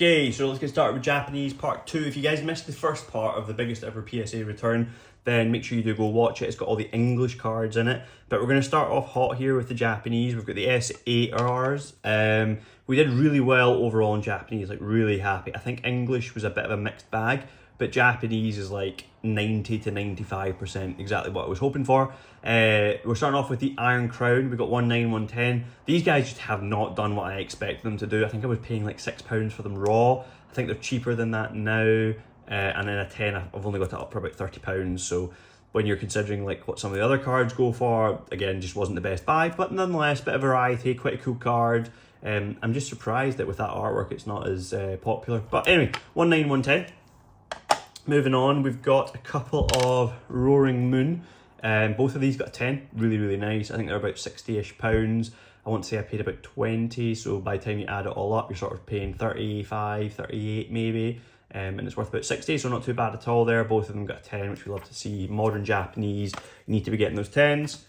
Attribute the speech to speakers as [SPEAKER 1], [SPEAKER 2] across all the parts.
[SPEAKER 1] Okay, so let's get started with Japanese part 2. If you guys missed the first part of the biggest ever PSA return, then make sure you do go watch it. It's got all the English cards in it. But we're going to start off hot here with the Japanese. We've got the S8Rs. We did really well overall in Japanese, like really happy. I think English was a bit of a mixed bag, but Japanese is like 90 to 95%, exactly what I was hoping for. We're starting off with the Iron Crown. We got 1.9, 1.10. These guys just have not done what I expected them to do. I think I was paying like £6 for them raw. I think they're cheaper than that now. And then a 10, I've only got it up for about £30. So when you're considering like what some of the other cards go for, again, just wasn't the best buy. But nonetheless, bit of variety, quite a cool card. I'm just surprised that with that artwork, it's not as popular. But anyway, 1.9, 1.10. Moving on, we've got a couple of Roaring Moon. Both of these got a 10, really nice. I think they're about 60-ish pounds. I want to say I paid about 20, so by the time you add it all up, you're sort of paying 35, 38 maybe. And it's worth about 60, so not too bad at all there. Both of them got a 10, which we love to see. Modern Japanese, you need to be getting those 10s.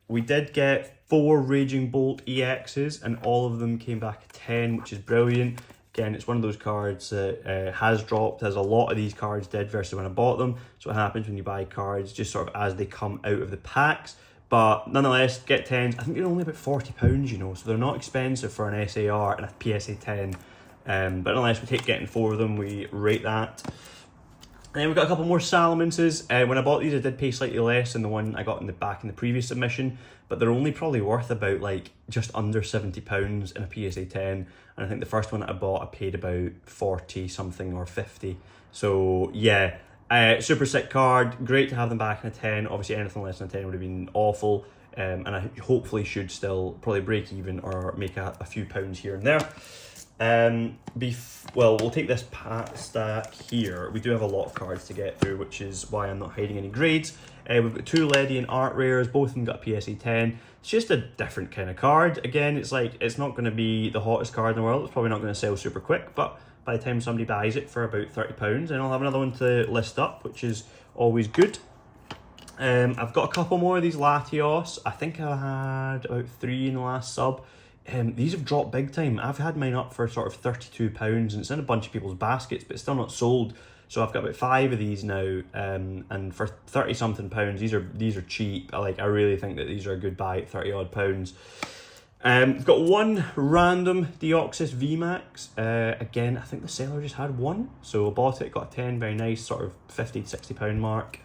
[SPEAKER 1] We did get 4 Raging Bolt EXs, and all of them came back a 10, which is brilliant. Again, it's one of those cards that has dropped, as a lot of these cards did versus when I bought them. So what happens when you buy cards, just sort of as they come out of the packs. But nonetheless, get 10s. I think they're only about £40, you know, so they're not expensive for an SAR and a PSA 10. But nonetheless, we take getting 4 of them, we rate that. And then we've got a couple more Salamances. When I bought these, I did pay slightly less than the one I got in the back in the previous submission, but they're only probably worth about like just under £70 in a PSA 10. And I think the first one that I bought, I paid about 40 something or 50. So yeah, super sick card. Great to have them back in a 10. Obviously anything less than a 10 would have been awful. And I hopefully should still probably break even or make a few pounds here and there. Well, we'll take this stack here. We do have a lot of cards to get through, which is why I'm not hiding any grades. We've got 2 Ledian Art Rares, both of them got a PSA 10. It's just a different kind of card. Again, it's like, it's not going to be the hottest card in the world. It's probably not going to sell super quick, but by the time somebody buys it for about £30, then I'll have another one to list up, which is always good. I've got a couple more of these Latios. I think I had about 3 in the last sub. These have dropped big time. I've had mine up for sort of £32, and it's in a bunch of people's baskets, but it's still not sold. So I've got about 5 of these now, and for 30 something pounds, these are cheap. I really think that these are a good buy at 30 odd pounds. We've got 1 random Deoxys VMAX. Again, I think the seller just had 1, so I bought it, got a 10, very nice, sort of 50 to 60 pound mark.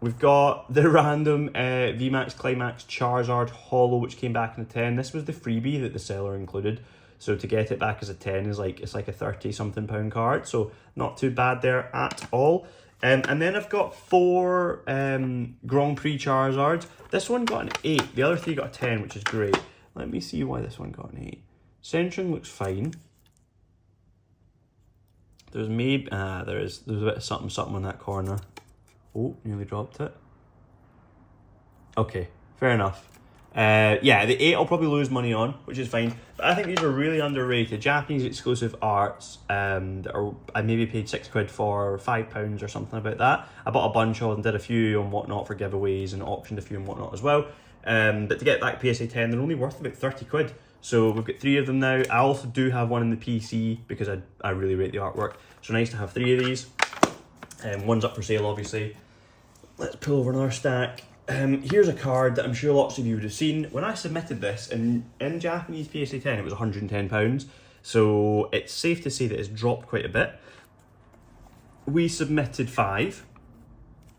[SPEAKER 1] We've got the random VMAX Climax Charizard Holo, which came back in a 10. This was the freebie that the seller included. So to get it back as a 10 is like, it's like a 30 something pound card. So not too bad there at all. And then I've got 4 Grand Prix Charizards. This one got an 8. The other 3 got a 10, which is great. Let me see why this one got an 8. Centering looks fine. There's maybe, there's a bit of something on that corner. Oh, nearly dropped it. Okay, fair enough. Yeah, the 8 I'll probably lose money on, which is fine. But I think these are really underrated. Japanese exclusive arts I maybe paid £6 for, £5 or something about that. I bought a bunch of them, did a few and whatnot for giveaways and auctioned a few and whatnot as well. But to get that PSA 10, they're only worth about £30. So we've got 3 of them now. I also do have one in the PC because I really rate the artwork. So nice to have 3 of these. One's up for sale, obviously. Let's pull over another stack. Here's a card that I'm sure lots of you would have seen. When I submitted this in Japanese PSA 10, it was £110. So it's safe to say that it's dropped quite a bit. We submitted 5.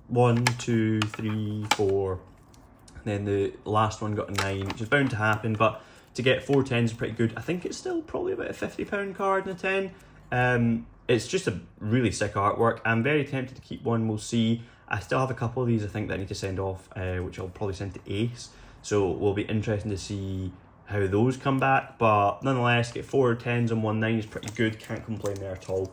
[SPEAKER 1] 1, 2, 3, 4. And then the last one got a 9, which is bound to happen. But to get 4 10s is pretty good. I think it's still probably about a £50 card in a 10. It's just a really sick artwork. I'm very tempted to keep one, we'll see. I still have a couple of these I think that I need to send off, which I'll probably send to Ace. So it will be interesting to see how those come back. But nonetheless, get 4 10s and 1 9 is pretty good. Can't complain there at all.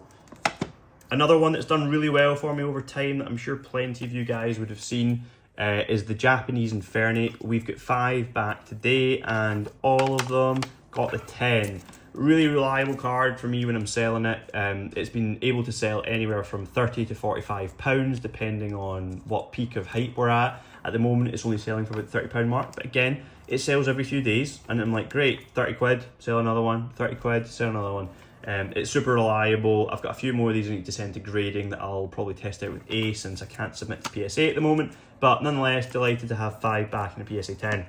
[SPEAKER 1] Another one that's done really well for me over time that I'm sure plenty of you guys would have seen is the Japanese Infernape. We've got 5 back today and all of them got the 10. Really reliable card for me when I'm selling it. It's been able to sell anywhere from £30 to £45 depending on what peak of hype we're at. At the moment it's only selling for about the £30 mark, but again, it sells every few days and I'm like, great, 30 quid, sell another one, 30 quid, sell another one. It's super reliable. I've got a few more of these I need to send to grading that I'll probably test out with A, since I can't submit to PSA at the moment. But nonetheless, delighted to have 5 back in the PSA 10.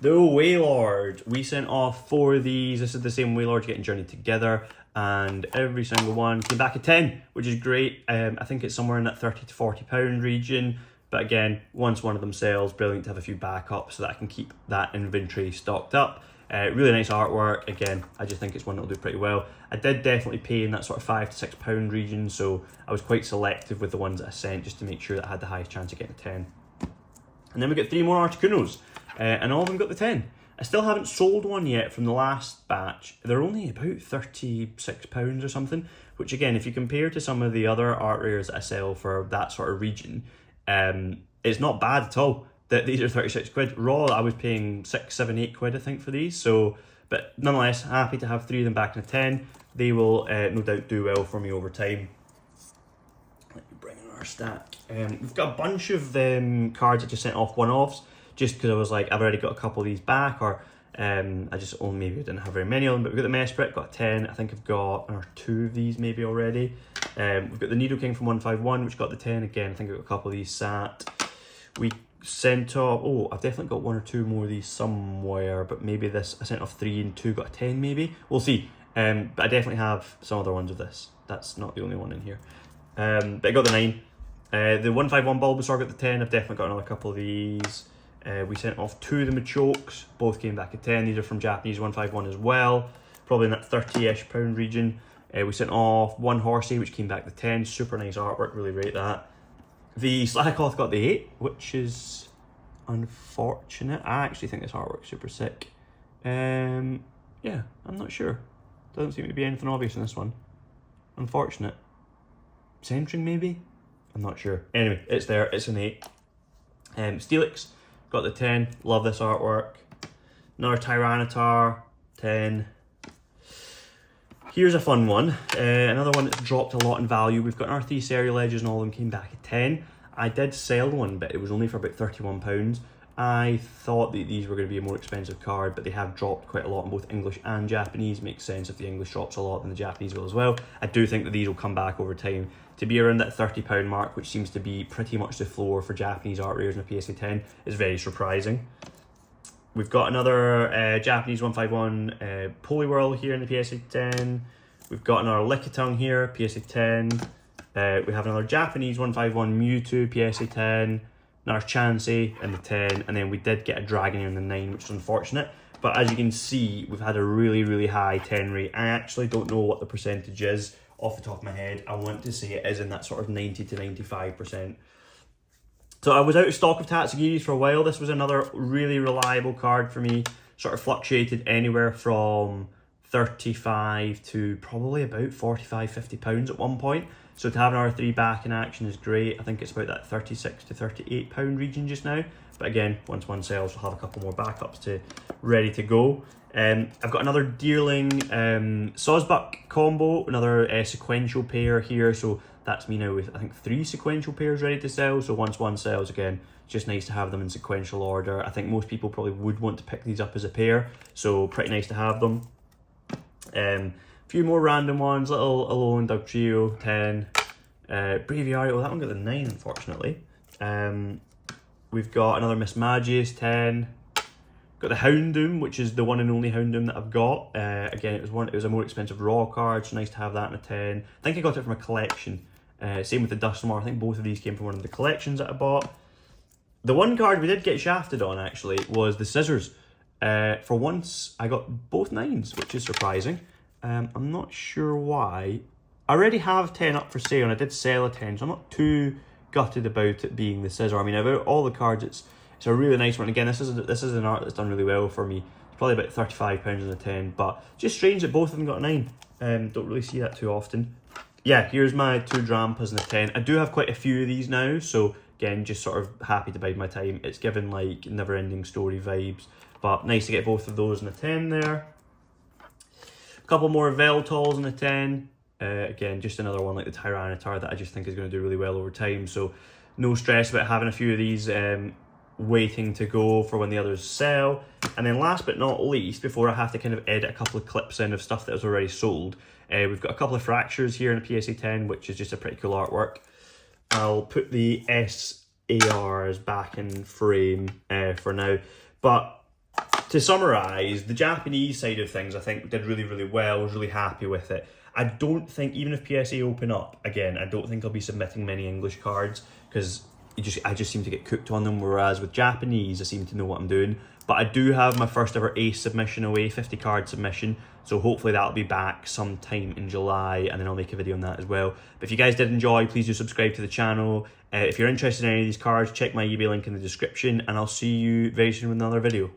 [SPEAKER 1] The Waylord, we sent off 4 of these. This is the same Waylord getting Journey together, and every single one came back at 10, which is great. I think it's somewhere in that £30 to £40 region. But again, once one of them sells, brilliant to have a few backups so that I can keep that inventory stocked up. Really nice artwork. Again, I just think it's one that'll do pretty well. I did definitely pay in that sort of £5 to £6 region, so I was quite selective with the ones that I sent just to make sure that I had the highest chance of getting a 10. And then we got 3 more Articunos, and all of them got the 10. I still haven't sold one yet from the last batch. They're only about £36 or something, which again, if you compare to some of the other art rares that I sell for that sort of region, it's not bad at all. That these are 36 quid. Raw, I was paying 6, 7, 8 quid, I think, for these. So, but nonetheless, happy to have 3 of them back in a 10. They will no doubt do well for me over time. Let me bring in our stack. We've got a bunch of cards I just sent off one-offs, just because I was like, I've already got a couple of these back, or I just only maybe didn't have very many of them. But we've got the Mesprit, got a 10. I think I've got 2 of these maybe already. We've got the Needle King from 151, which got the 10 again. I think I've got a couple of these sat. We sent off, I've definitely got 1 or 2 more of these somewhere, but maybe this, I sent off 3 and 2 got a 10 maybe. We'll see. But I definitely have some other ones of this. That's not the only one in here. But I got the 9. The 151 Bulbasaur got the 10. I've definitely got another couple of these. We sent off 2 of the Machokes. Both came back at 10. These are from Japanese 151 as well. Probably in that £30-ish region. We sent off 1 Horsey, which came back to 10. Super nice artwork, really rate that. The Slakoth got the 8, which is unfortunate. I actually think this artwork's super sick. Yeah, I'm not sure. Doesn't seem to be anything obvious in this one. Unfortunate. Centering maybe? I'm not sure. Anyway, it's there, it's an 8. Steelix got the 10. Love this artwork. Another Tyranitar, 10. Here's a fun one. Another one that's dropped a lot in value. We've got our 3 Serial Edges and all of them came back at 10. I did sell one, but it was only for about £31. I thought that these were going to be a more expensive card, but they have dropped quite a lot in both English and Japanese. Makes sense if the English drops a lot, then the Japanese will as well. I do think that these will come back over time to be around that £30 mark, which seems to be pretty much the floor for Japanese art rares in the PSA 10. Is very surprising. We've got another Japanese 151 Poliwhirl here in the PSA 10. We've got another Lickitung here, PSA 10. We have another Japanese 151 Mewtwo, PSA 10. Another Chansey in the 10. And then we did get a Dragonair in the 9, which is unfortunate. But as you can see, we've had a really, really high 10 rate. I actually don't know what the percentage is off the top of my head. I want to say it is in that sort of 90 to 95%. So I was out of stock of Tatsugiris for a while. This was another really reliable card for me. Sort of fluctuated anywhere from 35 to probably about 45, 50 pounds at one point. So to have an R3 back in action is great. I think it's about that 36 to 38 pound region just now. But again, once one sells, we'll have a couple more backups to ready to go. I've got another Deerling Sawsbuck combo, another sequential pair here. So that's me now with, I think, 3 sequential pairs ready to sell. So once one sells, again, it's just nice to have them in sequential order. I think most people probably would want to pick these up as a pair. So pretty nice to have them. A few more random ones. Little Alolan Dugtrio, 10. Braviary, that one got the 9, unfortunately. We've got another Mismagius, 10. Got the Houndoom, which is the one and only Houndoom that I've got. Again, it was a more expensive raw card, so nice to have that in a 10. I think I got it from a collection. Same with the Dusknoir. I think both of these came from one of the collections that I bought. The one card we did get shafted on, actually, was the Scissors. For once, I got both 9s, which is surprising. I'm not sure why. I already have 10 up for sale, and I did sell a 10, so I'm not too gutted about it being the Scissor. I mean, about all the cards, it's a really nice one. Again, this is an art that's done really well for me. It's probably about £35 in the 10, but just strange that both of them got a 9. Don't really see that too often. Yeah, here's my 2 Drampas in the 10. I do have quite a few of these now, so again, just sort of happy to bide my time. It's given like never-ending story vibes, but nice to get both of those in the 10 there. A couple more Veltols in the 10. Again, just another one like the Tyranitar that I just think is going to do really well over time, so no stress about having a few of these waiting to go for when the others sell. And then last but not least, before I have to kind of edit a couple of clips in of stuff that was already sold, we've got a couple of fractures here in a PSA 10, which is just a pretty cool artwork. I'll put the SARs back in frame for now. But to summarise, the Japanese side of things I think did really, really well. I was really happy with it. I don't think, even if PSA open up again, I don't think I'll be submitting many English cards, because I just seem to get cooked on them, whereas with Japanese I seem to know what I'm doing. But I do have my first ever ace submission away, 50 card submission, so hopefully that'll be back sometime in July, and then I'll make a video on that as well. But if you guys did enjoy, please do subscribe to the channel. If you're interested in any of these cards, check my eBay link in the description, and I'll see you very soon with another video.